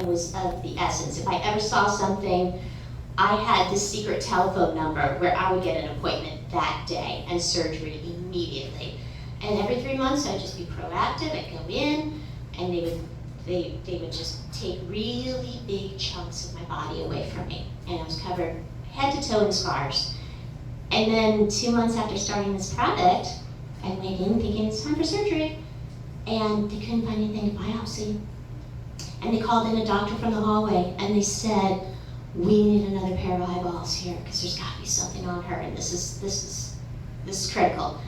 time was of the essence. If I ever saw something, I had this secret telephone number where I would get an appointment that day and surgery immediately. And every 3 months I'd just be proactive. I'd go in and they would just take really big chunks of my body away from me. And I was covered head to toe in scars. And then 2 months after starting this product, I went in thinking it's time for surgery. And they couldn't find anything to biopsy. And they called in a doctor from the hallway and they said, we need another pair of eyeballs here because there's got to be something on her, and this is critical.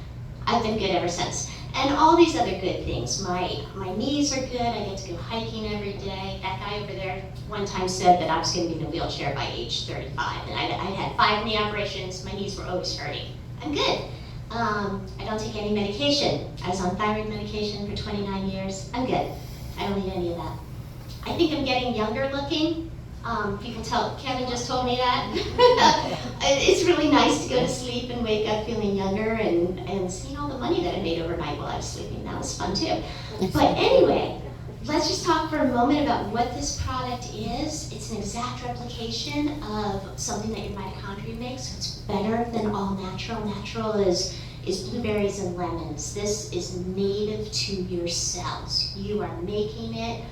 I've been good ever since. And all these other good things. My knees are good. I get to go hiking every day. That guy over there one time said that I was going to be in a wheelchair by age 35. And I had 5 knee operations. My knees were always hurting. I'm good. I don't take any medication. I was on thyroid medication for 29 years. I'm good. I don't need any of that. I think I'm getting younger looking. People tell, Kevin just told me that. It's really nice to go to sleep and wake up feeling younger and seeing all the money that I made overnight while I was sleeping. That was fun too. But anyway, let's just talk for a moment about what this product is. It's an exact replication of something that your mitochondria makes, so it's better than all natural. Natural is blueberries and lemons. This is native to your cells. You are making it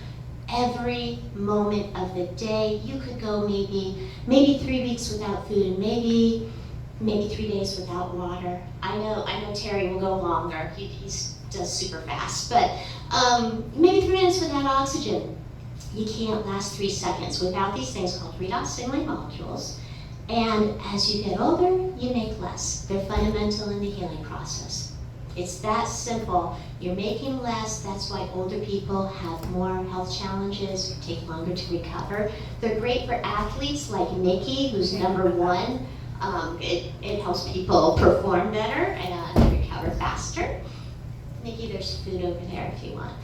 every moment of the day. You could go maybe 3 weeks without food, and maybe 3 days without water. I know Terry will go longer. He does super fast, but maybe 3 minutes without oxygen. You can't last 3 seconds without these things called redox signaling molecules. And as you get older, you make less. They're fundamental in the healing process. It's that simple. You're making less. That's why older people have more health challenges, take longer to recover. They're great for athletes like Nikki, who's #1. It helps people perform better and recover faster. Nikki, there's food over there if you want.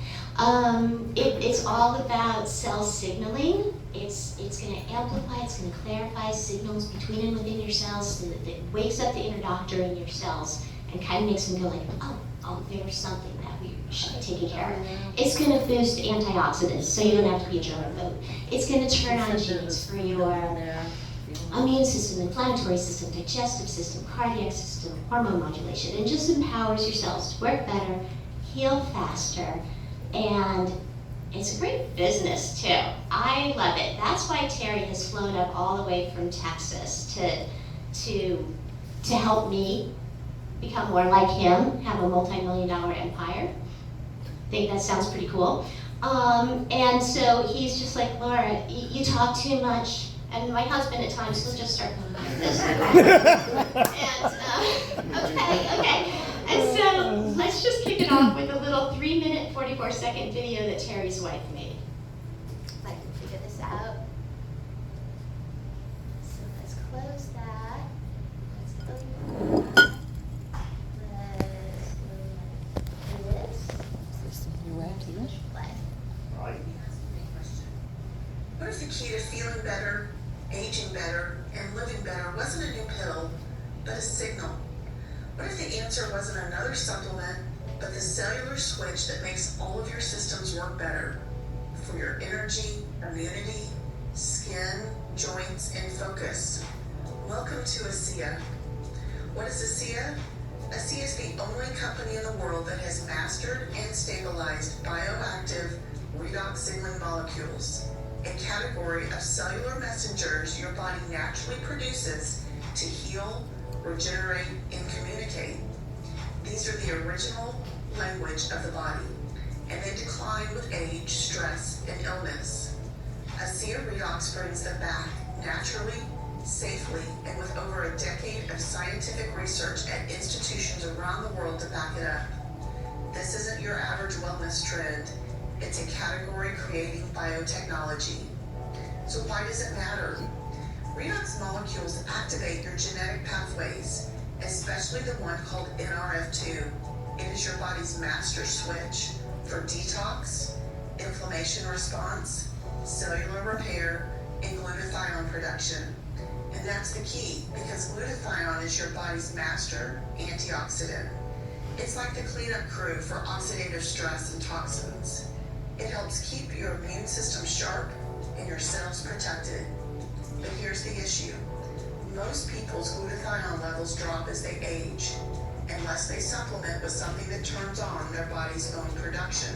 It's all about cell signaling. It's going to amplify, it's going to clarify signals between and within your cells so that it wakes up the inner doctor in your cells and kind of makes them go like, oh, there's something that we should be taking care of. It's going to boost antioxidants, so you don't have to be a germaphobe. It's going to turn on genes for your immune system, inflammatory system, digestive system, cardiac system, hormone modulation. It just empowers your cells to work better, heal faster, and it's a great business too. I love it. That's why Terry has flown up all the way from Texas to help me become more like him, have a multi-million-dollar empire. I think that sounds pretty cool. And so he's just like, Laura, you talk too much. And my husband at times, he'll just start going like this. Okay. And so let's just kick it off with a little 3-minute, 44-second video that Terry's wife made. If I can figure this out. So let's close that. Let's open that. What if the key to feeling better, aging better, and living better wasn't a new pill, but a signal? What if the answer wasn't another supplement, but the cellular switch that makes all of your systems work better? For your energy, immunity, skin, joints, and focus. Welcome to Asea. What is Asea? Asea is the only company in the world that has mastered and stabilized bioactive redox signaling molecules, a category of cellular messengers your body naturally produces to heal, regenerate, and communicate. These are the original language of the body, and they decline with age, stress, and illness. Asea Redox brings them back naturally, safely, and with over a decade of scientific research at institutions around the world to back it up. This isn't your average wellness trend. It's a category-creating biotechnology. So why does it matter? Redox molecules activate your genetic pathways, especially the one called NRF2. It is your body's master switch for detox, inflammation response, cellular repair, and glutathione production. And that's the key, because glutathione is your body's master antioxidant. It's like the cleanup crew for oxidative stress and toxins. It helps keep your immune system sharp yourselves protected. But here's the issue. Most people's glutathione levels drop as they age, unless they supplement with something that turns on their body's own production.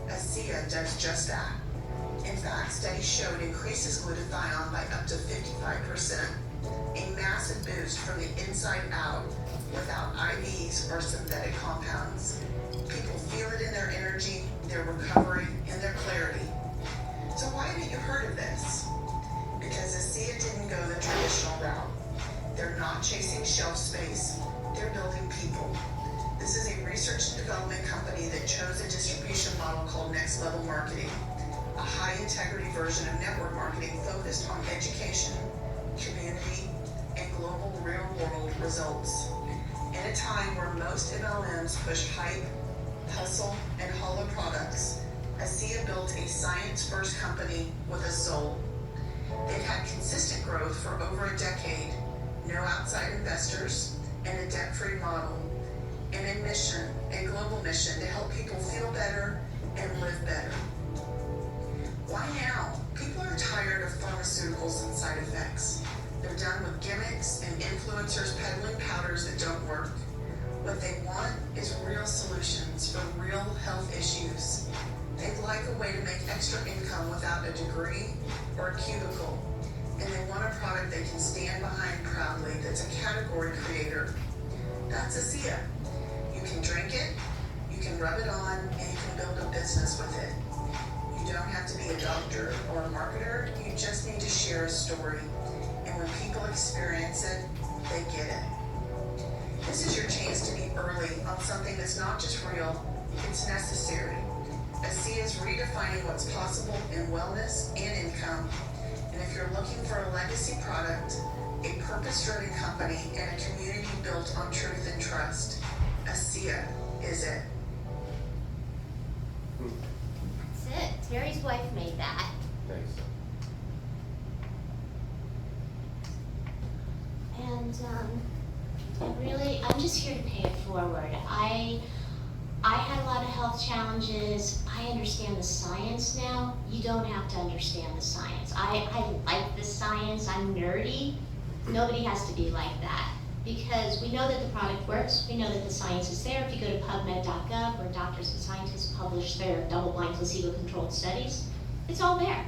Asea does just that. In fact, studies showed increases glutathione by up to 55%, a massive boost from the inside out without IVs or synthetic compounds. People feel it in their energy, their recovery, and their clarity. So why haven't you heard of this? Because Asea didn't go the traditional route. They're not chasing shelf space, they're building people. This is a research and development company that chose a distribution model called Next Level Marketing, a high-integrity version of network marketing focused on education, community, and global real-world results. In a time where most MLMs push hype, hustle, and hollow products, Asea built a science-first company with a soul. They've had consistent growth for over a decade, no outside investors, and a debt-free model, and a global mission to help people feel better and live better. Why now? People are tired of pharmaceuticals and side effects. They're done with gimmicks and influencers peddling powders that don't work. What they want is real solutions for real health issues. They'd like a way to make extra income without a degree or a cubicle. And they want a product they can stand behind proudly that's a category creator. That's Asea. You can drink it, you can rub it on, and you can build a business with it. You don't have to be a doctor or a marketer, you just need to share a story. And when people experience it, they get it. This is your chance to be early on something that's not just real, it's necessary. Asea is redefining what's possible in wellness and income. And if you're looking for a legacy product, a purpose-driven company, and a community built on truth and trust, Asea is it. That's it. Terry's wife made that. Thanks. And I'm just here to pay it forward. I had a lot of health challenges. I understand the science now. You don't have to understand the science. I like the science. I'm nerdy. Nobody has to be like that, because we know that the product works. We know that the science is there. If you go to PubMed.gov, where doctors and scientists publish their double-blind, placebo-controlled studies, it's all there.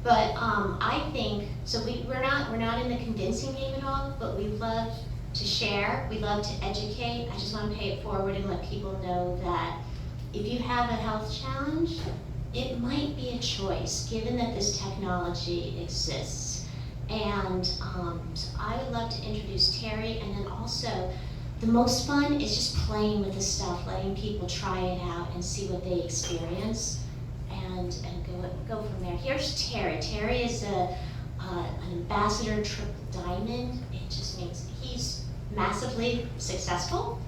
But I think so. We're not in the convincing game at all, but we love to share. We love to educate. I just want to pay it forward and let people know that if you have a health challenge, it might be a choice, given that this technology exists. And so I would love to introduce Terry, and then also the most fun is just playing with the stuff, letting people try it out and see what they experience, and go from there. Here's Terry. Terry is an ambassador triple diamond. It just means he's massively successful,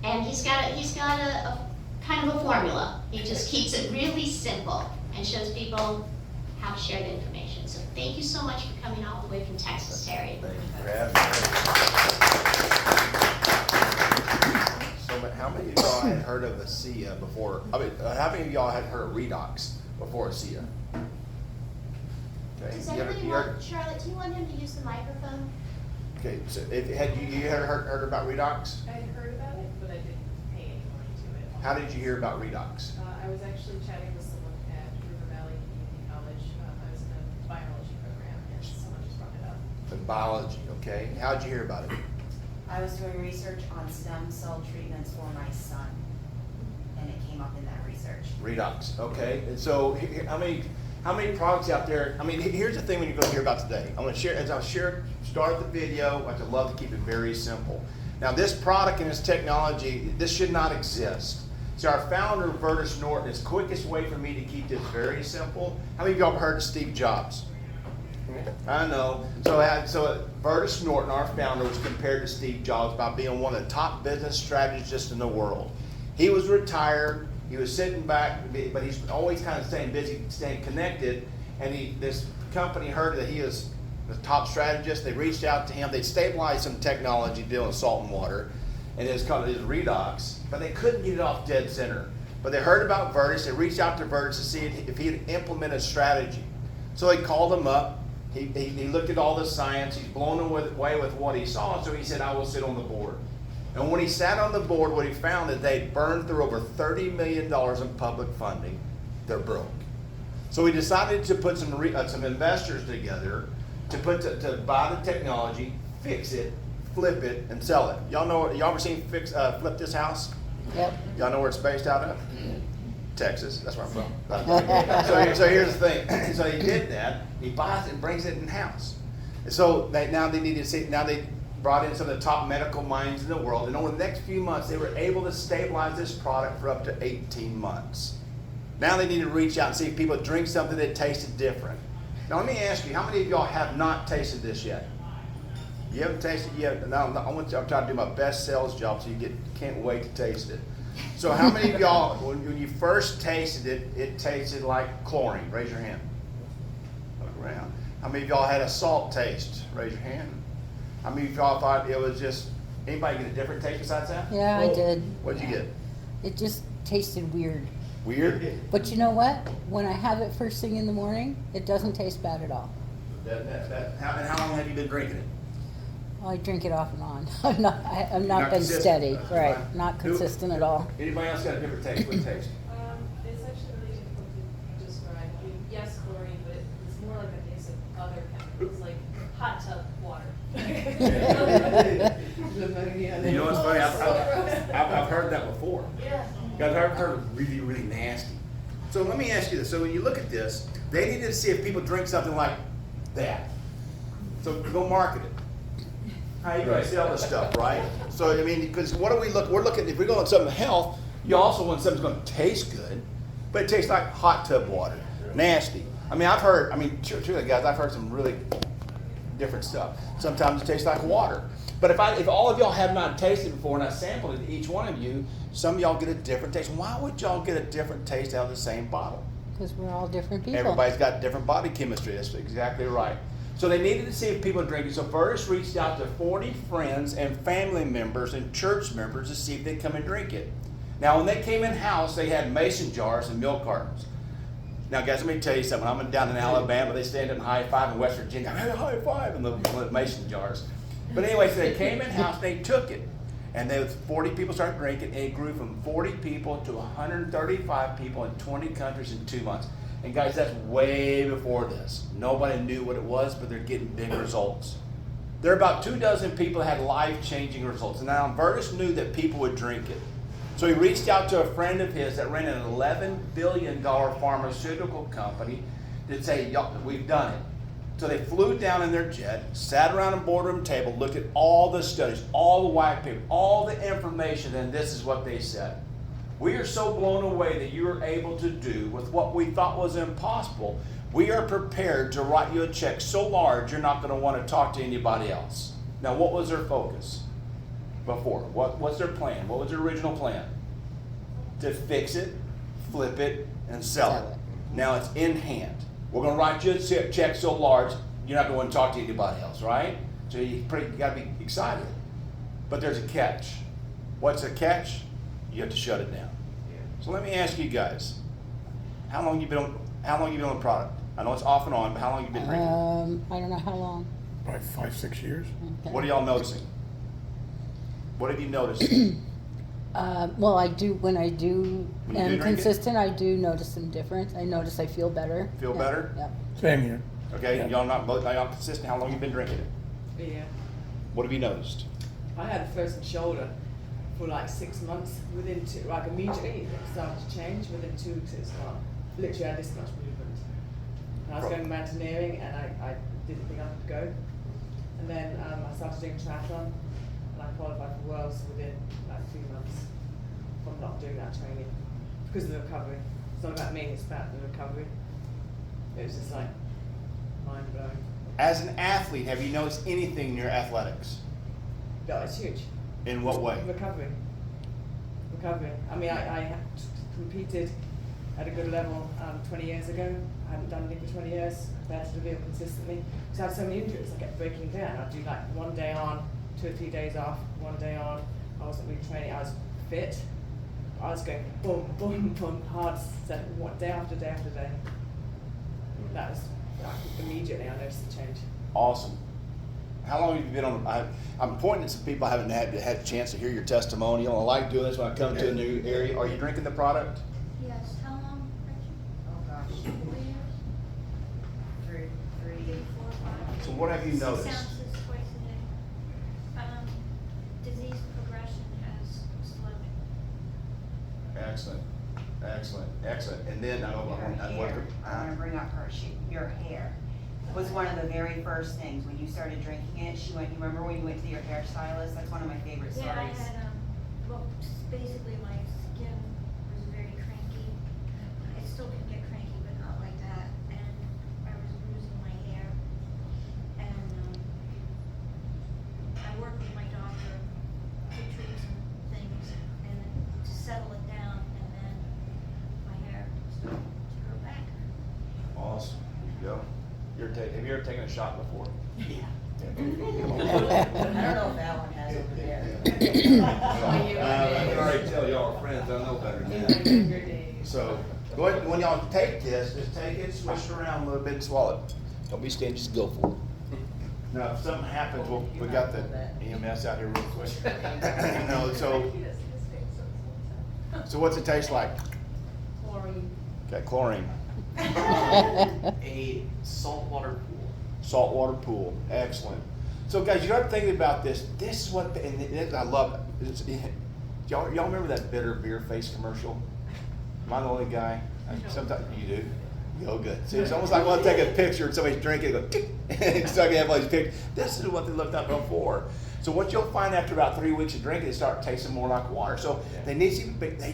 and he's got a kind of a formula. He just keeps it really simple and shows people how to share the information. So thank you so much for coming all the way from Texas, Terry. Thank you for having me. So, how many of y'all had heard of Asea before? I mean, how many of y'all had heard of Redox before Asea? Okay. Does anybody want, Charlotte, do you want him to use the microphone? Okay, so had you heard about Redox? I had heard about it, but I didn't pay any mind to it. How did you hear about Redox? I was actually chatting with someone at River Valley Community College. I was in a biology program, and someone just brought it up. In biology, okay. How'd you hear about it? I was doing research on stem cell treatments for my son, and it came up in that research. Redox, okay. And so, how many products out there? I mean, here's the thing when you're going to hear about today. I'm going to share, as I start the video, I'd love to keep it very simple. Now, this product and this technology, this should not exist. So our founder, Vertus Norton, is the quickest way for me to keep this very simple. How many of y'all have heard of Steve Jobs? I know. So Vertus Norton, our founder, was compared to Steve Jobs by being one of the top business strategists in the world. He was retired. He was sitting back, but he's always kind of staying busy, staying connected. And this company heard that he is the top strategist. They reached out to him. They stabilized some technology dealing with salt and water, and it's called Redox. But they couldn't get it off dead center. But they heard about Vertus. They reached out to Vertus to see if he had implemented a strategy. So he called him up. He looked at all the science. He's blown away with what he saw. So he said, I will sit on the board. And when he sat on the board, what he found is they'd burned through over $30 million in public funding. They're broke. So he decided to put some investors together to buy the technology, fix it, flip it, and sell it. Y'all ever seen Flip This House? Yep. Y'all know where it's based out of? Texas. That's where I'm from. So here's the thing. So he did that. He buys it and brings it in house. And so they brought in some of the top medical minds in the world, and over the next few months, they were able to stabilize this product for up to 18 months. Now they need to reach out and see if people drink something that tasted different. Now let me ask you, how many of y'all have not tasted this yet? You haven't tasted it yet? No, I'm trying to do my best sales job, so can't wait to taste it. So how many of y'all, when you first tasted it, it tasted like chlorine? Raise your hand. Look around. How many of y'all had a salt taste? Raise your hand. How many of y'all thought it was just, anybody get a different taste besides that? Yeah, I did. What'd you get? It just tasted weird. Weird? But you know what? When I have it first thing in the morning, it doesn't taste bad at all. How long have you been drinking it? Well, I drink it off and on. I'm not been consistent. steady, That's right? fine. Not consistent at all. Anybody else got a different taste? What taste? It's actually really difficult to describe. I mean, yes, chlorine, but it's more like a mix of other chemicals, like hot tub water. You know what's funny? I've heard that before. Yeah. Guys, I've heard of really, really nasty. So let me ask you this. So when you look at this, they needed to see if people drink something like that. So go market it. How you gonna sell this stuff, right? So I mean, because what do we look? We're looking. If we go on something health, you also want something that's going to taste good, but it tastes like hot tub water, nasty. I mean, I've heard. I mean, truly, guys, I've heard some really different stuff. Sometimes it tastes like water. But if all of y'all have not tasted it before and I sampled it, each one of you, some of y'all get a different taste. Why would y'all get a different taste out of the same bottle? Because we're all different people. Everybody's got different body chemistry. That's exactly right. So they needed to see if people drink it. So Burtis reached out to 40 friends and family members and church members to see if they'd come and drink it. Now, when they came in house, they had mason jars and milk cartons. Now, guys, let me tell you something. I'm down in Alabama. They stand up and high five in West Virginia. Hey, high five in the mason jars. But anyway, so they came in house, they took it. And 40 people started drinking, and it grew from 40 people to 135 people in 20 countries in 2 months. And guys, that's way before this. Nobody knew what it was, but they're getting big results. There are about 24 people that had life-changing results. And now Burtis knew that people would drink it. So he reached out to a friend of his that ran an $11 billion pharmaceutical company to say, we've done it. So they flew down in their jet, sat around a boardroom table, looked at all the studies, all the white paper, all the information, and this is what they said. We are so blown away that you are able to do with what we thought was impossible. We are prepared to write you a check so large you're not going to want to talk to anybody else. Now, what was their focus before? What's their plan? What was their original plan? To fix it, flip it, and sell it. Now it's in hand. We're going to write you a check so large you're not going to want to talk to anybody else, right? So you got to be excited. But there's a catch. What's the catch? You have to shut it down. So let me ask you guys, how long you been on the product? I know it's off and on, but how long you been drinking? I don't know how long. Probably 5-6 years. Okay. What are y'all noticing? What have you noticed? Well, I do when I do When you do am drink it? consistent. I do notice some difference. I notice I feel better. Feel Yeah, better? Yeah. Same here. Okay, Yeah. y'all not consistent. How long you been drinking it? Yeah, What have you noticed? I had a frozen shoulder for like 6 months. Within like immediately it started to change. Within 2 weeks it started. Literally had this much movement. And I was going mountaineering and I didn't think I could go. And then I started doing triathlon and I qualified for Worlds within like 3 months from not doing that training because of the recovery. It's not about me, it's about the recovery. It was just like mind blowing. As an athlete, have you noticed anything in your athletics? No, it's huge. In what way? Recovery. I mean, I competed at a good level 20 years ago. I hadn't done anything for 20 years. I had to reveal consistently. Because I had so many injuries, I kept breaking down. I'd do like 1 day on, 2 or 3 days off, 1 day on. I wasn't really training. I was fit. I was going boom, boom, boom, hard, day after day after day. That was immediately I noticed the change. Awesome. How long have you been on? I'm pointing at some people I haven't had a chance to hear your testimonial. I like doing this when I come to a new area. Are you drinking the product? Yes, how long, Richard? Oh, gosh. 4 years? Three. 3, 4, 5? So what have you noticed? 6 ounces twice a day. Disease progression has slowed. Excellent, excellent, excellent. And then Your hair, I wanna bring up your hair was one of the very first things, when you started drinking it, you remember when you went to your hairstylist? That's one of my favorite stories. Yeah, I had, well, basically my skin was very cranky. I still can get cranky, but not like that. And I was losing my hair. And, I worked with my doctor to treat some things and to settle it down, and then my hair started to grow back. Awesome. There you go. Have you ever taken a shot before? Yeah. Yeah. I don't know if Alan has over there. I can already tell y'all are friends. I know better than that. So, go ahead, when y'all take this, just take it, swish it around a little bit, and swallow it. Don't be scared, just go for it. Now, if something happens, we got the EMS out here real quick. No, so what's it taste like? Chlorine. Okay, chlorine. A saltwater pool. Saltwater pool, excellent. So guys, you start thinking about this. This is what, and I love it. Y'all remember that bitter beer face commercial? Am I the only guy? Sometimes you do. Oh, good. See, it's almost like I want to take a picture and somebody's drinking and go, tick, and so I can have all these pictures. This is what they looked up before. So what you'll find after about 3 weeks of drinking, they start tasting more like water. So they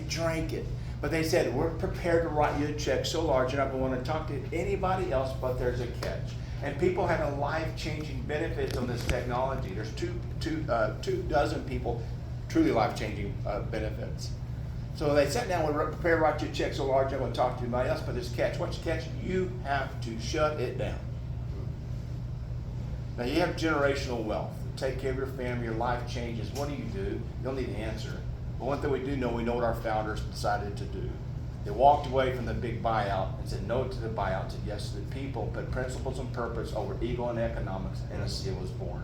drank it. But they said, we're prepared to write you a check so large you're not going to want to talk to anybody else, but there's a catch. And people have a life-changing benefits on this technology. There's two dozen people truly life-changing benefits. So they sat down, we're prepared to write you a check so large you're not going to talk to anybody else, but there's a catch. What's the catch? You have to shut it down. Now you have generational wealth. Take care of your family, your life changes. What do? You don't need to answer. But one thing we do know, we know what our founders decided to do. They walked away from the big buyout and said no to the buyout, said yes to the people, put principles and purpose over ego and economics, and Asea was born.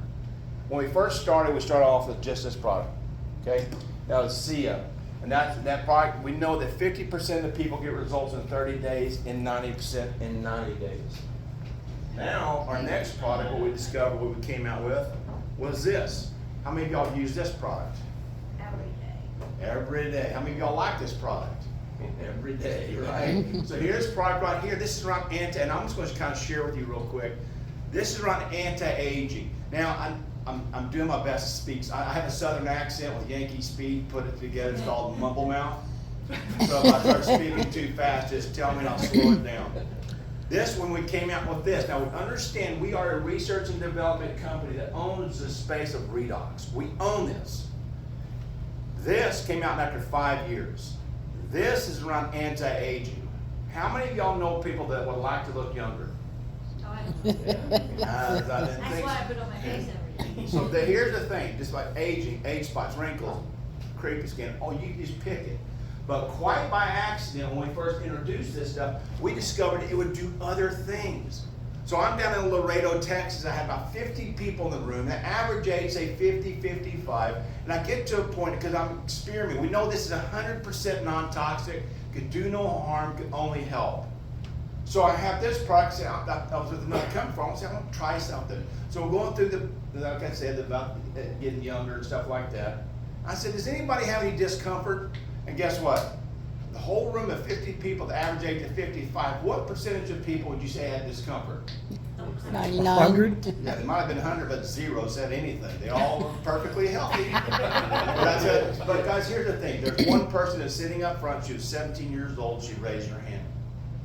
When we first started, we started off with just this product. Okay? Now Asea. And that product, we know that 50% of the people get results in 30 days and 90% in 90 days. Now, our next product, what we discovered, what we came out with, was this. How many of y'all use this product? Every day. How many of y'all like this product? Every day, right? So here's the product right here. This is around and I'm just going to kind of share with you real quick. This is around anti-aging. Now, I'm doing my best to speak. I have a southern accent with Yankee speed, put it together. It's called mumble mouth. So if I start speaking too fast, just tell me and I'll slow it down. This, when we came out with this, now understand we are a research and development company that owns the space of redox. We own this. This came out after 5 years. This is around anti-aging. How many of y'all know people that would like to look younger? Oh, I don't know. That's why I put on my face every day. So here's the thing, just like aging, age spots, wrinkles, creepy skin, you just pick it. But quite by accident, when we first introduced this stuff, we discovered it would do other things. So I'm down in Laredo, Texas. I had about 50 people in the room. The average age, say 50, 55. And I get to a point, because I'm experimenting. We know this is 100% non-toxic, could do no harm, could only help. So I have this product. I was with another company for. I said, I want to try something. So we're going through like I said, about getting younger and stuff like that. I said, does anybody have any discomfort? And guess what? The whole room of 50 people, the average age of 55, what percentage of people would you say had discomfort? 99. 100? Yeah, they might have been 100, but 0 said anything. They all were perfectly healthy. But guys, here's the thing. There's one person that's sitting up front. She was 17 years old. She raised her hand.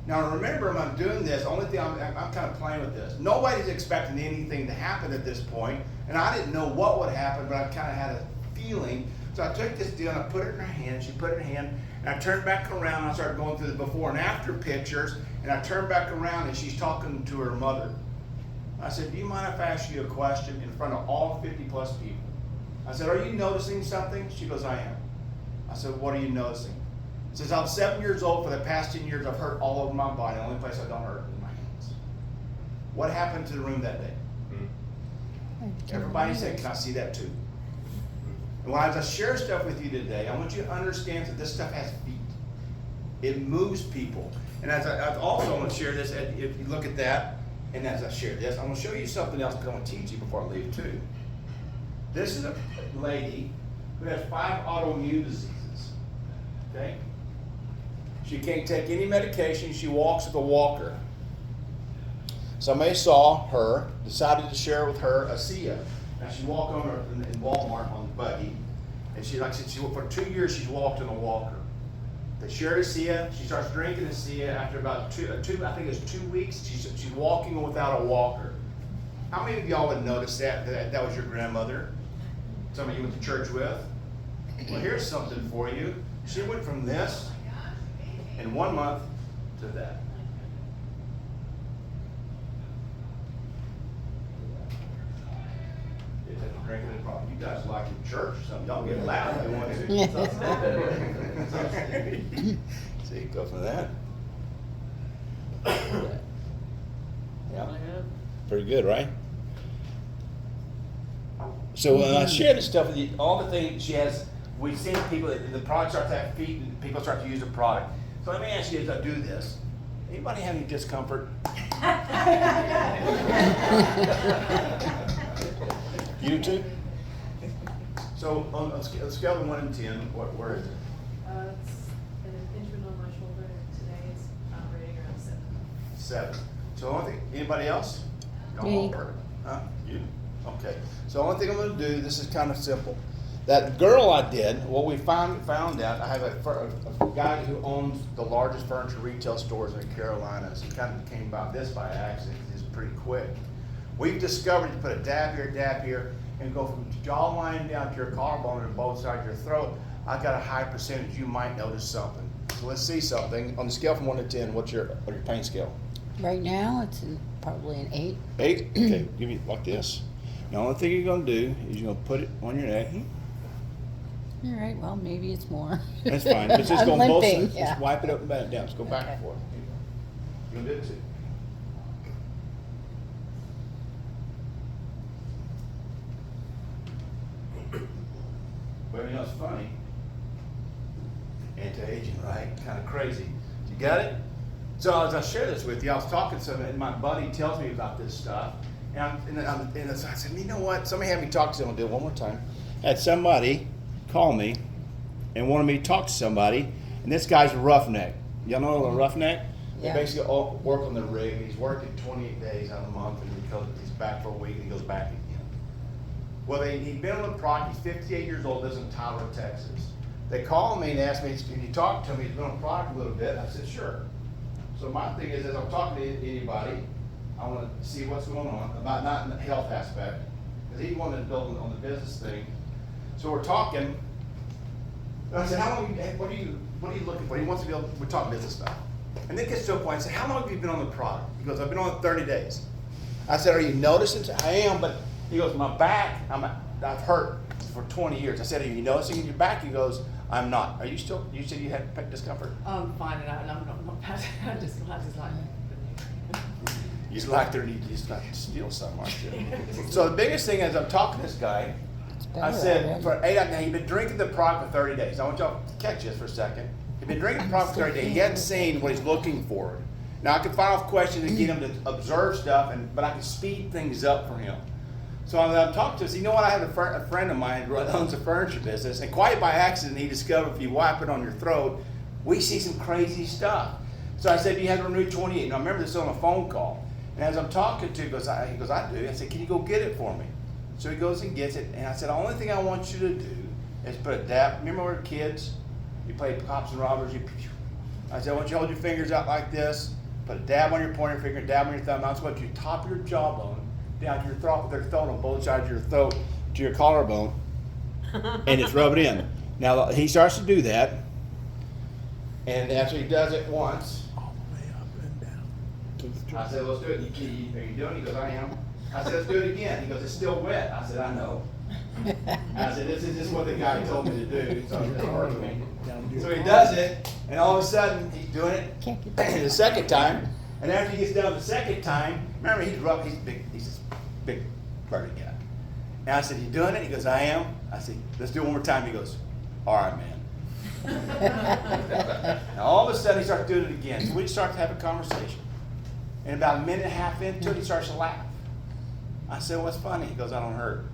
Now remember, when I'm doing this, the only thing I'm kind of playing with this. Nobody's expecting anything to happen at this point, and I didn't know what would happen, but I kind of had a feeling. So I took this deal and I put it in her hand. She put it in her hand. And I turned back around and I started going through the before and after pictures, and I turned back around and she's talking to her mother. I said, do you mind if I ask you a question in front of all 50 plus people? I said, are you noticing something? She goes, I am. I said, what are you noticing? Since I'm 7 years old, for the past 10 years, I've hurt all over my body. The only place I don't hurt is my hands. What happened to the room that day? Everybody said, can I see that too? And when I share stuff with you today, I want you to understand that this stuff has feet. It moves people. And as I also want to share this, if you look at that, and as I share this, I'm going to show you something else because I want to teach you before I leave too. This is a lady who has 5 autoimmune diseases. Okay? She can't take any medication. She walks with a walker. Somebody saw her, decided to share with her Asea. Now she walked on her in Walmart on the buggy, and she, like I said, for 2 years she's walked in a walker. They shared Asea. She starts drinking Asea after about two. I think it was 2 weeks. She's walking without a walker. How many of y'all would notice that was your grandmother? Some of you went to church with. Well, here's something for you. She went from this in 1 month to that. Drinking it problem. You guys like in church or something. Y'all get loud if you want to. See, go from that. Yeah. Pretty good, right? So when I share this stuff with you, all the things she has, we've seen people, the product starts to have feet and people start to use the product. So let me ask you as I do this, anybody have any discomfort? You too? So on a scale of 1 to 10, where is it? It's an impingement on my shoulder. Today it's operating around 7. 7. So only thing, anybody else? Y'all Me. all perfect. Huh? You? Okay. So the only thing I'm going to do, this is kind of simple. That girl I did, what we found out, I have a guy who owns the largest furniture retail stores in the Carolinas. He kind of came about this by accident because he's pretty quick. We've discovered you put a dab here, and go from jawline down to your collarbone and both sides of your throat. I've got a high percentage. You might notice something. So let's see something. On the scale from 1 to 10, what's your pain scale? Right now, it's probably an 8. 8? Okay, give me like this. The only thing you're going to do is you're going to put it on your neck. All right, well, maybe it's more. That's fine. But just I'm go on both limping, sides. yeah. Just wipe it up and back down. Just go back and Okay. forth. You're going to do it too. But you know, it's funny. Anti-aging, right? Kind of crazy. You got it? So as I share this with you, I was talking to someone, and my buddy tells me about this stuff. And I said, you know what? Somebody had me talk to someone. I'll do it one more time. Had somebody call me and wanted me to talk to somebody. And this guy's a roughneck. Y'all know a roughneck? Yeah. They basically all work on the rig. He's working 28 days out of the month, and he's back for a week, and he goes back again. Well, he'd been on the product. He's 58 years old, lives in Tyler, Texas. They called me and asked me, can you talk to me? He's been on the product a little bit. I said, sure. So my thing is, as I'm talking to anybody, I want to see what's going on, about not in the health aspect, because he wanted to build on the business thing. So we're talking. And I said, what are you looking for? He wants to be able, we're talking business stuff. And then it gets to a point, I said, how long have you been on the product? He goes, I've been on it 30 days. I said, are you noticing? I am, but he goes, my back, I've hurt for 20 years. I said, are you noticing in your back? He goes, I'm not. Are you still, you said you had discomfort? I'm finding out, and I'm not bad. I just like You just like there, you just like to steal some, aren't you? So the biggest thing is I'm talking to this guy. I said, for 8 hours, now he'd been drinking the product for 30 days. I want y'all to catch this for a second. He'd been drinking the product for 30 days. He hadn't seen what he's looking for. Now I could fire off questions and get him to observe stuff, but I could speed things up for him. So I'm talking to us. You know what? I have a friend of mine who owns a furniture business, and quite by accident, he discovered if you wipe it on your throat, we see some crazy stuff. So I said, you had to renew 28. Now I remember this on a phone call. And as I'm talking to him, he goes, I do. I said, can you go get it for me? So he goes and gets it. And I said, the only thing I want you to do is put a dab. Remember when we were kids? You played cops and robbers. I said, I want you to hold your fingers out like this. Put a dab on your pointer finger, dab on your thumb. I just want you to top your jawbone down to your throat, with their throat on both sides of your throat to your collarbone, and just rub it in. Now he starts to do that, and after he does it once, all the way up and down. I said, let's do it. Are you doing it? He goes, I am. I said, let's do it again. He goes, it's still wet. I said, I know. I said, this is just what the guy told me to do, so it's hard for me. So he does it, and all of a sudden he's doing it the second time, And after he gets done the second time, remember he's rough, he's this big burly guy. And I said, you doing it? He goes, I am. I said, let's do it one more time. He goes, all right, man. Now all of a sudden he starts doing it again. So we start to have a conversation. And about a minute and a half into it, he starts to laugh. I said, what's funny? He goes, I don't hurt.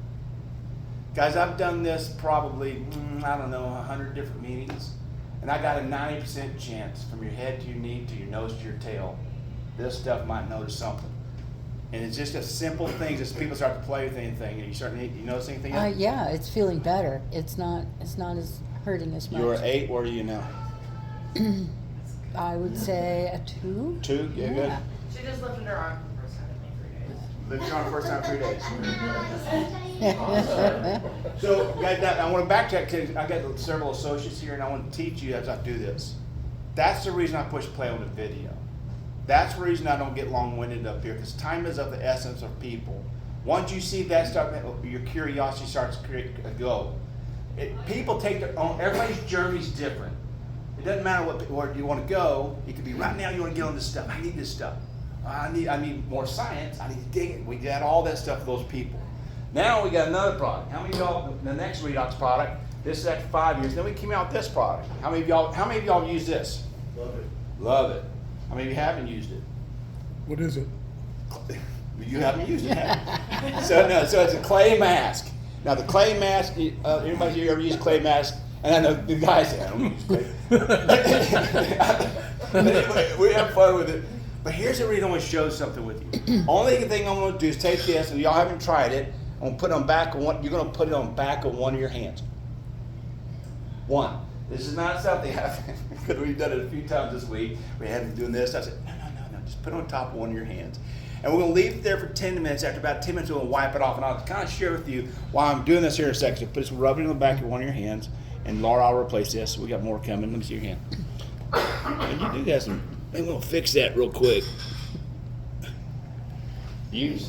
Guys, I've done this probably, I don't know, 100 different meetings. And I got a 90% chance from your head to your knee to your nose to your tail, this stuff might notice something. And it's just a simple thing, as people start to play with anything, and you notice anything else? Yeah, it's feeling better. It's not as hurting as much. You're 8, where are you now? I would say a 2. 2, yeah, good. She just lifted her arm for the first time in 3 days. Lived here on the first time in 3 days. So, guys, I want to backtrack because I got several associates here, and I want to teach you as I do this. That's the reason I push play on the video. That's the reason I don't get long-winded up here, because time is of the essence of people. Once you see that stuff, your curiosity starts to go. People take their own, everybody's journey is different. It doesn't matter where you want to go. It could be right now you want to get on this stuff. I need this stuff. I need more science. I need to dig it. We got all that stuff for those people. Now we got another product. How many of y'all, the next Redox product, this is after 5 years, then we came out with this product. How many of y'all use this? Love it. Love it. How many of you haven't used it? What is it? You haven't used it, have you? So it's a clay mask. Now the clay mask, anybody here ever use clay mask? And I know the guys say, I don't use clay. We have fun with it. But here's the reason I want to show something with you. Only thing I'm going to do is take this, and y'all haven't tried it. I'm going to put it on back of one. You're going to put it on back of one of your hands. One. This is not something because we've done it a few times this week. We had been doing this. I said, no. Just put it on top of one of your hands. And we're going to leave it there for 10 minutes. After about 10 minutes, we'll wipe it off. And I'll kind of share with you why I'm doing this here in a second. Just rub it in the back of one of your hands. And Laura, I'll replace this. We got more coming. Let me see your hand. And you do that. Maybe we'll fix that real quick. Have you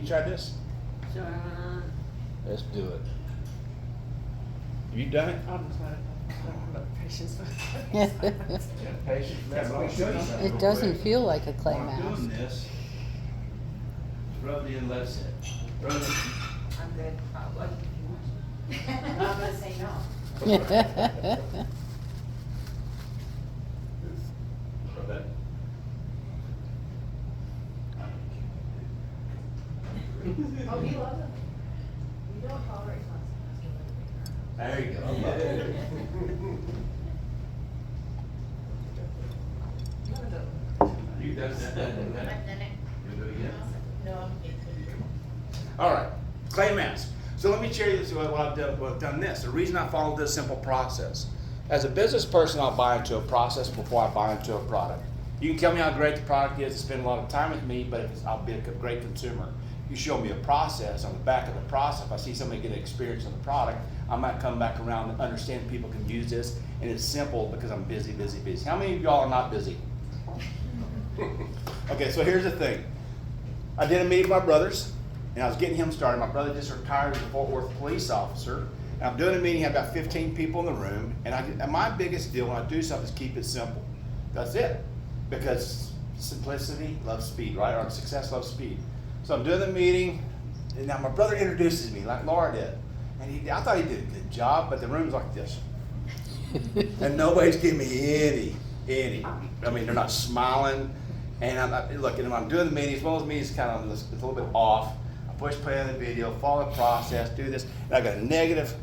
tried this? Let's do it. Have you done it? I'm tired. Patience. Patience. That's what I'll show you something. It doesn't feel like a clay While I'm mask. doing this, rub it in, let it sit. Rub it in. I'm good, probably. I'm not gonna say no. Rub that. Oh, he loves it. We don't tolerate constant masculinity. There you go. I love it. You done that. You do it again? No. All right, clay mask. So let me share this what I've done this. The reason I follow this simple process. As a business person, I'll buy into a process before I buy into a product. You can tell me how great the product is, spend a lot of time with me, but I'll be a great consumer. You show me a process, on the back of the process, if I see somebody get experience in the product, I might come back around and understand people can use this, and it's simple because I'm busy. How many of y'all are not busy? Okay, so here's the thing. I did a meeting with my brothers, and I was getting him started. My brother just retired as a Fort Worth police officer. And I'm doing a meeting, I have about 15 people in the room, and my biggest deal when I do something is keep it simple. That's it. Because simplicity loves speed, right? Or success loves speed. So I'm doing the meeting, and now my brother introduces me like Laura did. And I thought he did a good job, but the room's like this. And nobody's giving me any. I mean, they're not smiling. And I'm doing the meeting. It's one of those meetings kind of it's a little bit off. I push play on the video, follow the process, do this. And I got a negative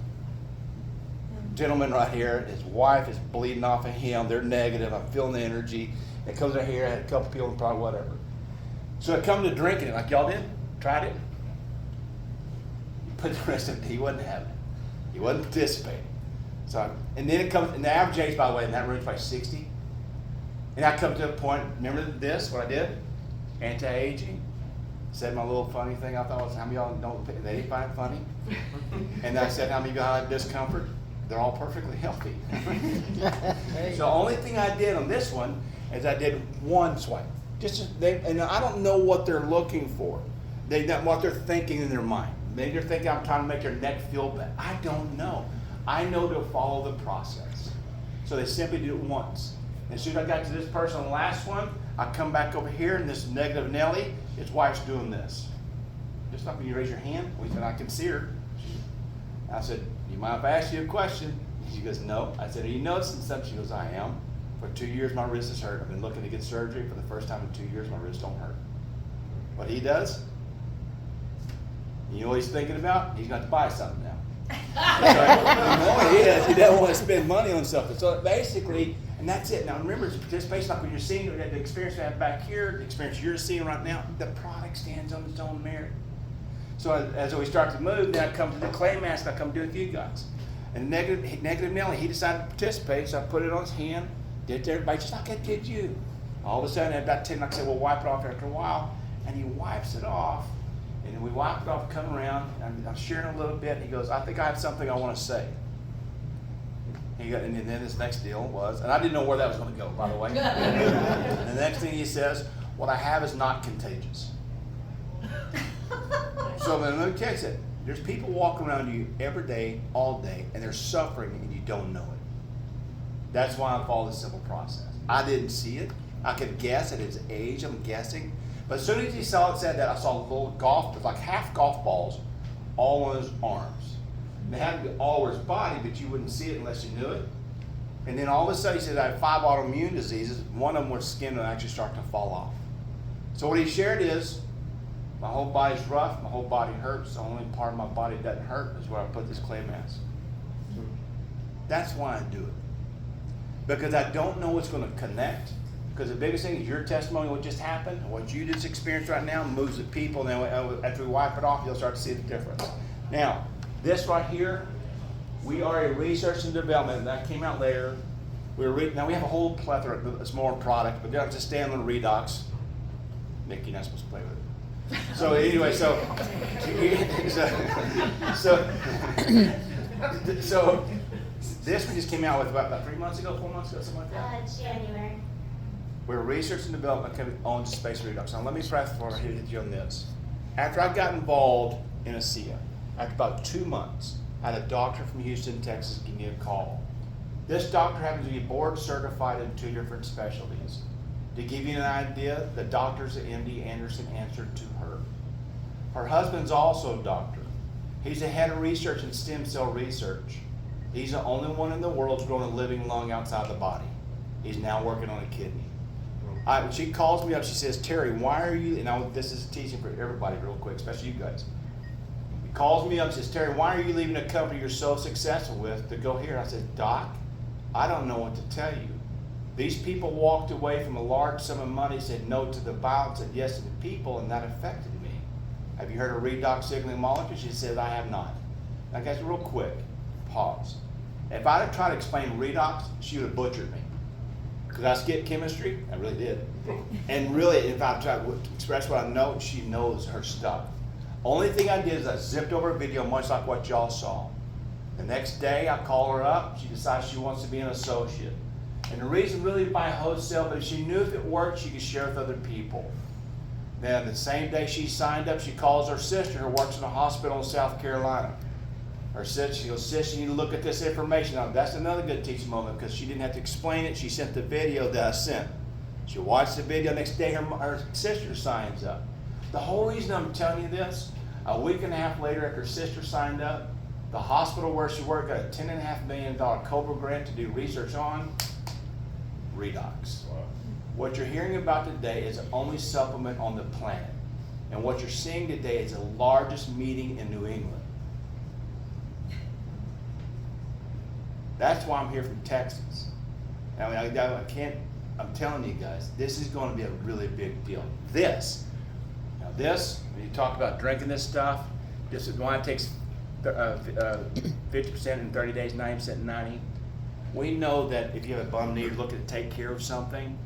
gentleman right here. His wife is bleeding off of him. They're negative. I'm feeling the energy. It comes right here. I had a couple people in probably whatever. So I come to drinking it like y'all did. Tried it. But the rest of it, he wasn't having it. He wasn't participating. And then it comes, and the average age, by the way, in that room is probably 60. And I come to a point, remember this, what I did? Anti-aging. Said my little funny thing I thought was, how many of y'all don't, they didn't find it funny? And I said, how many of y'all have discomfort? They're all perfectly healthy. So the only thing I did on this one is I did one swipe. And I don't know what they're looking for. What they're thinking in their mind. Maybe they're thinking I'm trying to make their neck feel better. I don't know. I know to follow the process. So they simply do it once. As soon as I got to this person on the last one, I come back over here and this negative Nellie, his wife's doing this. Just like when you raise your hand, we said, I can see her. I said, you mind if I ask you a question? She goes, no. I said, are you noticing something? She goes, I am. For 2 years, my wrist is hurt. I've been looking to get surgery. For the first time in 2 years, my wrist don't hurt. What he does, you know what he's thinking about? He's got to buy something now. So, he is. He doesn't want to spend money on something. So basically, and that's it. Now remember, it's participation, like when you're seeing the experience we have back here, the experience you're seeing right now, the product stands on its own merit. So as we start to move, then I come to the clay mask, I come do it with you guys. And negative Nelly, he decided to participate, so I put it on his hand, did it to everybody, just like I did you. All of a sudden, at about 10, like I said, we'll wipe it off after a while, and he wipes it off, and then we wipe it off, come around, and I'm sharing a little bit, and he goes, I think I have something I want to say. And then this next deal was, and I didn't know where that was going to go, by the way. And the next thing he says, what I have is not contagious. So then let me tell you, there's people walking around you every day, all day, and they're suffering and you don't know it. That's why I follow this simple process. I didn't see it. I could guess at his age, I'm guessing. But as soon as he said that, I saw a little golf, like half golf balls, all on his arms. They had to be all over his body, but you wouldn't see it unless you knew it. And then all of a sudden he said, I have 5 autoimmune diseases. One of them was skin that actually started to fall off. So what he shared is, my whole body's rough, my whole body hurts. The only part of my body that doesn't hurt is where I put this clay mask. That's why I do it. Because I don't know what's going to connect. Because the biggest thing is your testimony, what just happened, what you just experienced right now moves the people. Now, after we wipe it off, you'll start to see the difference. Now, this right here, we are a research and development. That came out later. Now we have a whole plethora of more product, but I'm just staying on the redox. Nick, you're not supposed to play with it. So anyway, so this one just came out with about 3 months ago, 4 months ago, something like that. January. We're research and development on space redox. Now let me press before I hit you on this. After I got involved in Asea, after about 2 months, I had a doctor from Houston, Texas give me a call. This doctor happens to be board certified in 2 different specialties. To give you an idea, the doctors at MD Anderson answered to her. Her husband's also a doctor. He's the head of research in stem cell research. He's the only one in the world who's growing a living lung outside the body. He's now working on a kidney. She calls me up, she says, Terry, why are you, and this is a teaching for everybody real quick, especially you guys. He calls me up and says, Terry, why are you leaving a company you're so successful with to go here? I said, Doc, I don't know what to tell you. These people walked away from a large sum of money, said no to the violence, said yes to the people, and that affected me. Have you heard of redox signaling molecule? She said, I have not. Now guys, real quick, pause. If I'd have tried to explain redox, she would have butchered me. Because I skipped chemistry, I really did. And really, if I tried to express what I know, she knows her stuff. Only thing I did is I zipped over a video, much like what y'all saw. The next day, I call her up, she decides she wants to be an associate. And the reason really to buy wholesale, but she knew if it worked, she could share with other people. Then the same day she signed up, she calls her sister who works in a hospital in South Carolina. Her sister, she goes, sis, you need to look at this information. Now, that's another good teaching moment because she didn't have to explain it. She sent the video that I sent. She watched the video. Next day, her sister signs up. The whole reason I'm telling you this, a week and a half later after her sister signed up, the hospital where she worked got a $10.5 million COBRA grant to do research on redox. Wow. What you're hearing about today is the only supplement on the planet. And what you're seeing today is the largest meeting in New England. That's why I'm here from Texas. I mean, I can't, I'm telling you guys, this is going to be a really big deal. When you talk about drinking this stuff, this is why it takes 50% in 30 days, 90% in 90. We know that if you have a bum knee, you're looking to take care of something,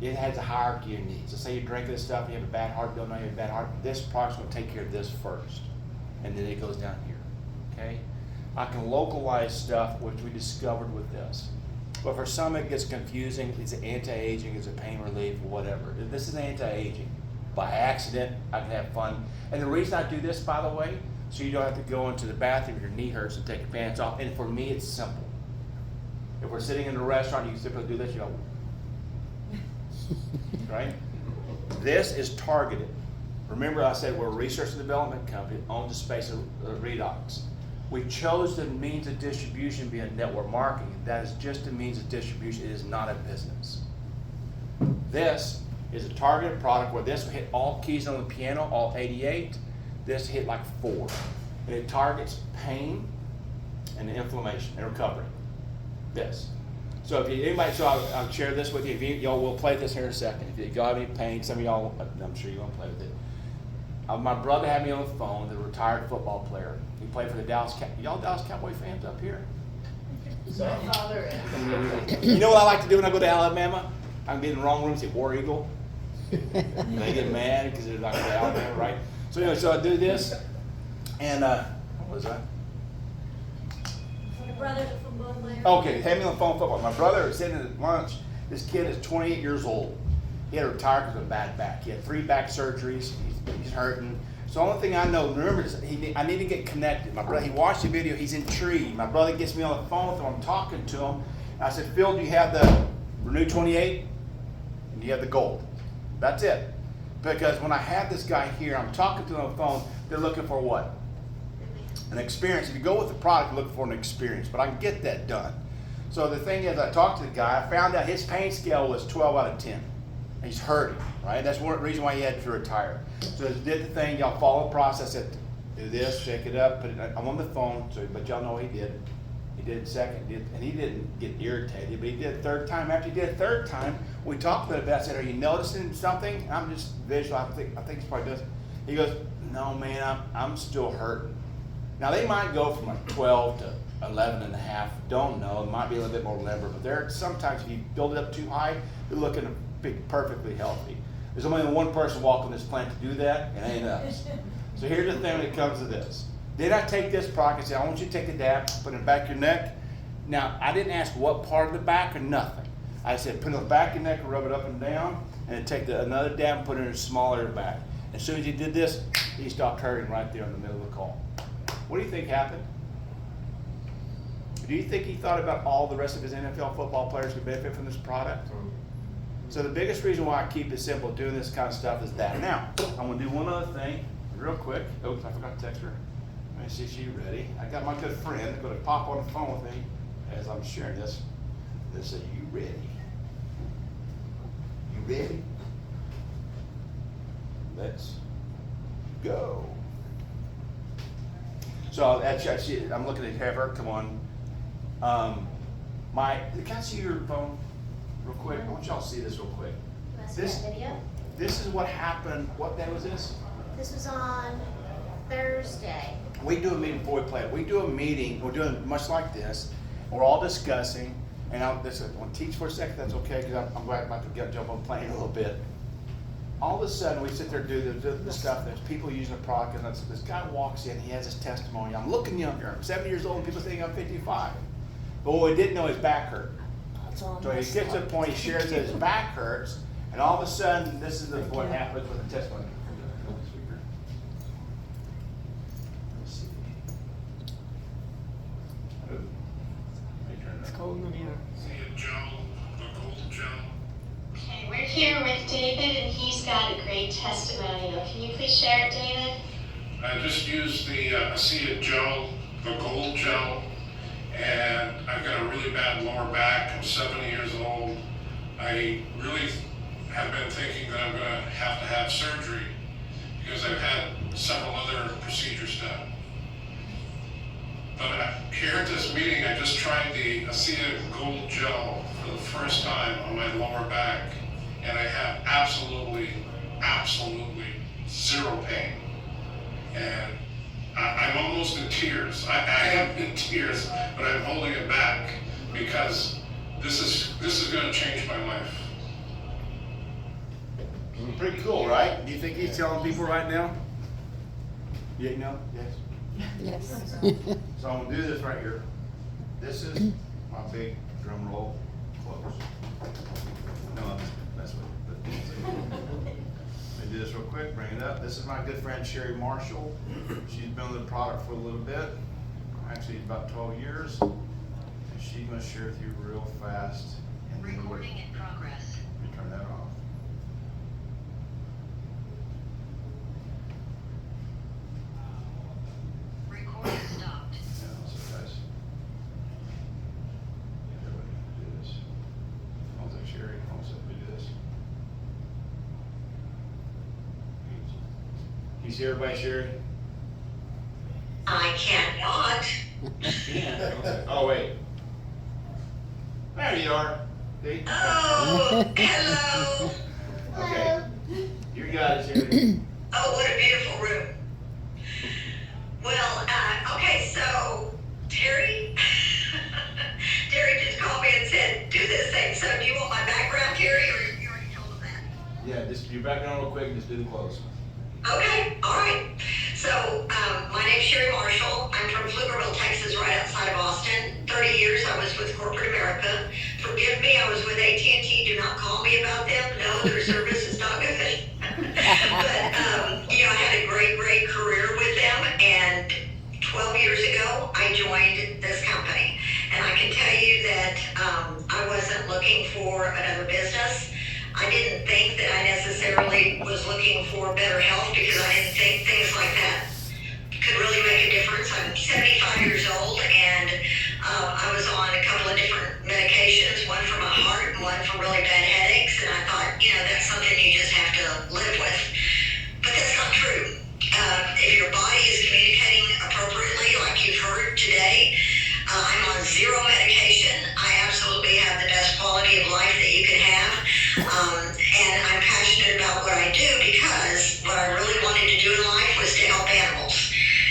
it has a hierarchy of needs. So say you drink this stuff and you have a bad heart, don't know you have a bad heart, this product's going to take care of this first. And then it goes down here, okay? I can localize stuff, which we discovered with this. But for some it gets confusing. It's anti-aging, it's a pain relief, whatever. This is anti-aging. By accident, I can have fun. And the reason I do this, by the way, so you don't have to go into the bathroom if your knee hurts and take your pants off. And for me, it's simple. If we're sitting in a restaurant, you can simply do this, you go. right? This is targeted. Remember I said we're a research and development company that owns the space of redox. We chose the means of distribution being network marketing. That is just a means of distribution. It is not a business. This is a targeted product where this will hit all keys on the piano, all 88. This hit like 4. And it targets pain and inflammation and recovery. This. So if you, anybody, so I'll share this with you. If y'all will play this here in a second. If y'all have any pain, some of y'all, I'm sure you want to play with it. My brother had me on the phone, the retired football player. He played for the Dallas Cowboys. Y'all Dallas Cowboy fans up here? My father is. You know what I like to do when I go to Alabama? I can be in the wrong room and say War Eagle. And they get mad because they're not going to Alabama, right? So anyway, so I do this, and what was that? My brother's a football player. Okay, had me on the phone football. My brother was sitting at lunch. This kid is 28 years old. He had to retire because of a bad back. He had 3 back surgeries. He's hurting. So the only thing I know, remember, is I need to get connected. My brother, he watched the video. He's intrigued. My brother gets me on the phone with him. I'm talking to him. And I said, Phil, do you have the Renew 28? And do you have the gold? That's it. Because when I have this guy here, I'm talking to him on the phone, they're looking for what? An experience. If you go with the product, you're looking for an experience. But I can get that done. So the thing is, I talked to the guy. I found out his pain scale was 12 out of 10. He's hurting, right? That's one reason why he had to retire. So he did the thing. Y'all follow the process. Do this, shake it up, put it. I'm on the phone, so but y'all know he did. He did second, and he didn't get irritated, but he did a third time. After he did a third time, we talked a little bit. I said, "Are you noticing something?" I'm just visual. I think it's probably does. He goes, "No, man, I'm still hurting." Now they might go from like 12 to 11 and a half. Don't know. It might be a little bit more limber, but there sometimes if you build it up too high, you're looking to be perfectly healthy. There's only one person walking this planet to do that, and it ain't us. So here's the thing when it comes to this. Did I take this product and say, I want you to take a dab, put it in the back of your neck? Now, I didn't ask what part of the back or nothing. I said, put it on the back of your neck and rub it up and down, and then take another dab and put it in a smaller back. As soon as he did this, he stopped hurting right there in the middle of the call. What do you think happened? Do you think he thought about all the rest of his NFL football players could benefit from this product? So the biggest reason why I keep it simple doing this kind of stuff is that. Now, I'm going to do one other thing real quick. Oops, I forgot to text her. Let me see if she's ready. I got my good friend going to pop on the phone with me as I'm sharing this. This is, you ready? You ready? Let's go. So I'm looking at her. Come on. Can I see your phone real quick? I want y'all to see this real quick. This video? This is what happened. What day was this? This was on Thursday. We do a meeting before we play it. We do a meeting. We're doing much like this. We're all discussing. And I want to teach for a second. That's okay because I'm about to jump on the plane a little bit. All of a sudden, we sit there and do the stuff. There's people using the product, and this guy walks in. He has his testimony. I'm looking younger. I'm 70 years old, and people think I'm 55. But what we didn't know, his back hurt. So he gets to the point, he shares that his back hurts, and all of a sudden, this is what happens with the testimony. Let's see. It's cold in here. Okay, we're here with David, and he's got a great testimonial. Can you please share it, David? I just used the Asea gel, the gold gel, and I've got a really bad lower back. I'm 70 years old. I really have been thinking that I'm going to have surgery because I've had several other procedures done. But here at this meeting, I just tried the Asea gold gel for the first time on my lower back, and I have absolutely zero pain. And I'm almost in tears. I am in tears, but I'm holding it back because this is going to change my life. Pretty cool, right? Do you think he's telling people right now? Yeah, no? Yes? Yes. So I'm going to do this right here. This is my big drum roll close. No, that's what. Let me do this real quick, bring it up. This is my good friend Sherry Marshall. She's been on the product for a little bit, actually about 12 years. And she's going to share with you real fast. Recording in progress. Let me turn that off. You see everybody, Sherry? I cannot. Yeah. Oh, wait. There you are. See? Oh, hello. Okay. You got it, Sherry. Oh, what a beautiful room. Well, okay, so Terry, Terry just called me and said, do this thing. So do you want my background, Terry, or you already told him that? Yeah, just your background real quick and just do the close. Okay, all right. So, my name's Sherry Marshall. I'm from Pflugerville, Texas, right outside of Austin. 30 years I was with corporate America. Forgive me, I was with AT&T. Do not call me about them. No, their service is not good. But, I had a great career with them. And 12 years ago, I joined this company. And I can tell you that I wasn't looking for another business. I didn't think that I necessarily was looking for better health because I didn't think things like that could really make a difference. I'm 75 years old and I was on a couple of different medications, one for my heart and one for really bad headaches. And I thought, that's something you just have to live with. But that's not true. If your body is communicating appropriately, like you've heard today, I'm on zero medication. I absolutely have the best quality of life that you can have. And I'm passionate about what I do because what I really wanted to do in life was to help animals.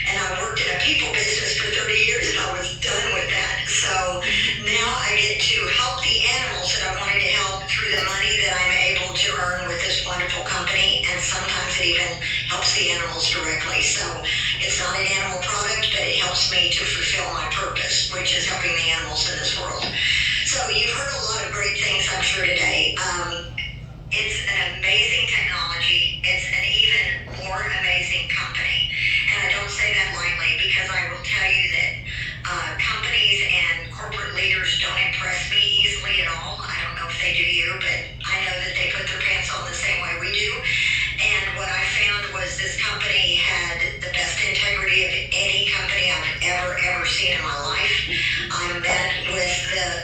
And I worked in a people business for 30 years and I was done with that. So now I get to help the animals that I wanted to help through the money that I'm able to earn with this wonderful company. And sometimes it even helps the animals directly. So it's not an animal product, but it helps me to fulfill my purpose, which is helping the animals in this world. So you've heard a lot of great things, I'm sure, today. It's an amazing technology. It's an even more amazing company. And I don't say that lightly because I will tell you that companies and corporate leaders don't impress me easily at all. I don't know if they do you, but I know that they put their pants on the same way we do. And what I found was this company had the best integrity of any company I've ever seen in my life. I met with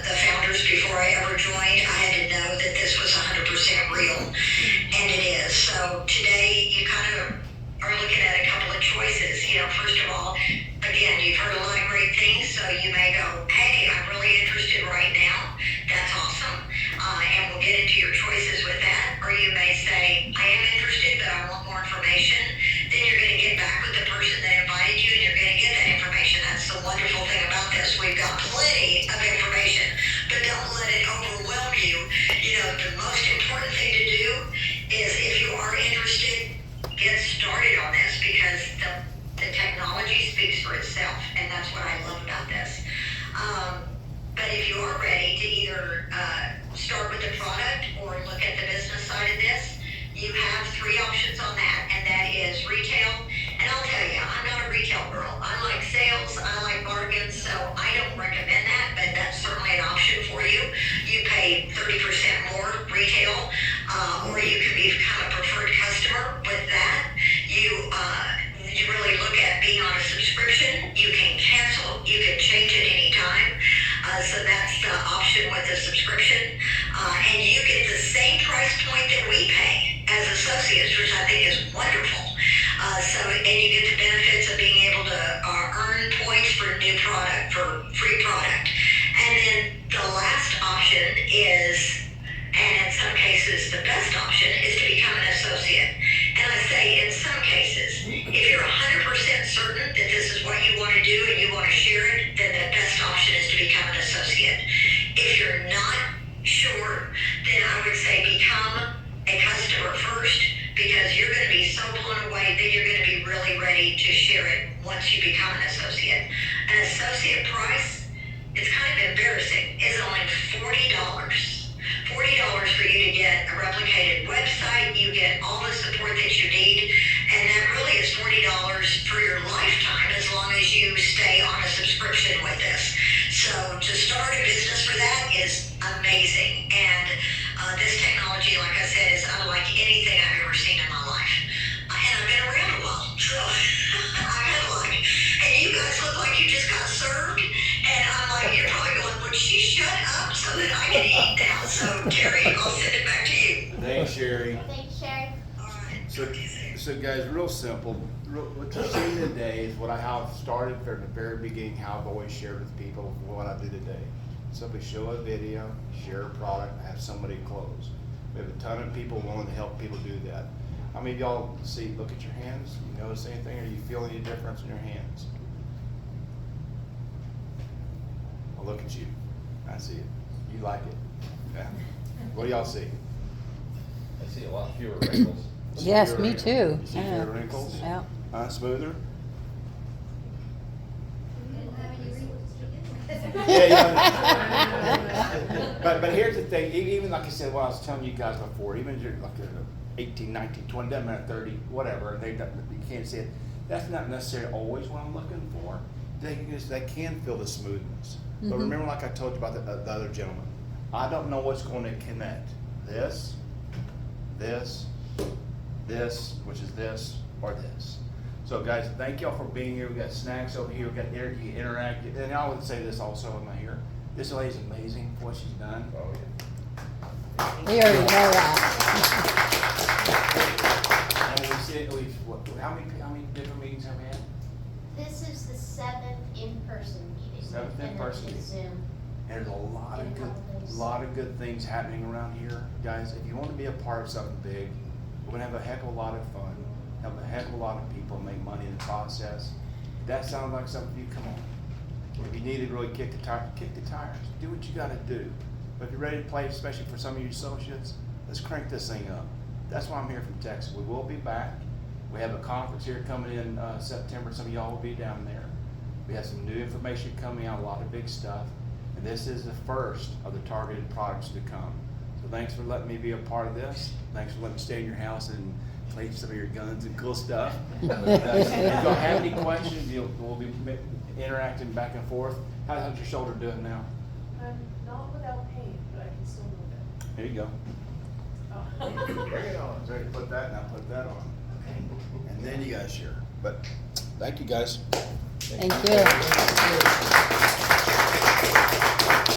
the founders before I ever joined. I had to know that this was 100% real, and it is. So today you kind of are looking at a couple of choices. First of all, again, you've heard a lot of great things, so you may go, hey, I'm really interested right now. That's awesome. And we'll get into your choices with that. Or you may say, I am interested, but I want more information. Then you're going to get back with the person that invited you, and you're going to get that information. That's the wonderful thing about this. We've got plenty of information, but don't let it overwhelm you. The most important thing to do is if you are interested, get started on this because the technology speaks for itself, and that's what I love about this. But if you are ready to either start with the product or look at the business side of this, you have 3 options on that, and that is retail. And I'll tell you, I'm not a retail girl. I like sales, I like bargains, so I don't recommend that, but that's certainly an option for you. You pay 30% more retail, or you can become a preferred customer with that. You really look at being on a subscription. You can cancel, you can change it anytime. So that's the option with the subscription. And you get the same price point that we pay as associates, which I think is wonderful. And you get the benefits of being able to earn points for new product, for free product. And then the last option is, and in some cases the best option, is to become an associate. And I say in some cases, if you're 100% certain that this is what you want to do and you want to share it, then the best option is to become an associate. If you're not sure, then I would say become a customer first, because you're going to be so blown away that you're going to be really ready to share it once you become an associate. An associate price, it's kind of embarrassing, is only $40. $40 for you to get a replicated website. You get all the support that you need, and that really is $40 for your lifetime as long as you stay on a subscription with this. So to start a business for that is amazing, and this technology, like I said, is unlike anything I've ever seen in my life. And I've been around a while, so I've had a lot. And you guys look like you just got served, and I'm like, you're probably going, would she shut up so that I can eat now? So Terry, I'll send it back to you. Thanks, Sherry. Thanks, Sherry. All right. So, Talk to you soon. So guys, real simple. What you're seeing today is what I have started from the very beginning, how I've always shared with people what I do today. Simply show a video, share a product, have somebody close. We have a ton of people willing to help people do that. How many of y'all look at your hands? You notice anything, or you feel any difference in your hands? I'll look at you. I see it. You like it. Yeah. What do y'all see? I see a lot fewer wrinkles. Yes, Fewer me wrinkles? too. You see Yeah. fewer wrinkles? Yeah. Smoother? You didn't have any wrinkles to begin with. Yeah. But here's the thing, even like I said, what I was telling you guys before, even if you're like 18, 19, 20, doesn't matter, 30, whatever, you can't see it. That's not necessarily always what I'm looking for. They can feel the smoothness. But remember, like I told you about the other gentleman, I don't know what's going to connect. This, which is this, or this. So guys, thank y'all for being here. We got snacks over here. We got there. You can interact. And I would say this also in my here. This lady's amazing for what she's done. Oh, yeah. We already know that. And how many different meetings have we had? This is the 7th in-person meeting. 7th and then in-person it's meeting. Zoom. There's a lot In a of good, couple days. things happening around here, guys. If you want to be a part of something big, we're gonna have a heck of a lot of fun, have a heck of a lot of people make money in the process. If that sounds like something you come on. If you need to really kick the tires. Do what you got to do. But if you're ready to play, especially for some of you associates, let's crank this thing up. That's why I'm here from Texas. We will be back. We have a conference here coming in September. Some of y'all will be down there. We have some new information coming out, a lot of big stuff. And this is the first of the targeted products to come. So thanks for letting me be a part of this. Thanks for letting me stay in your house and play some of your guns and cool stuff. If y'all have any questions, we'll be interacting back and forth. How's your shoulder doing now? Not without pain, but I can still move it. There you go. Oh. Bring it on. Ready to put that, and I'll put that on. Okay. And then you guys share. But thank you guys. Thank you.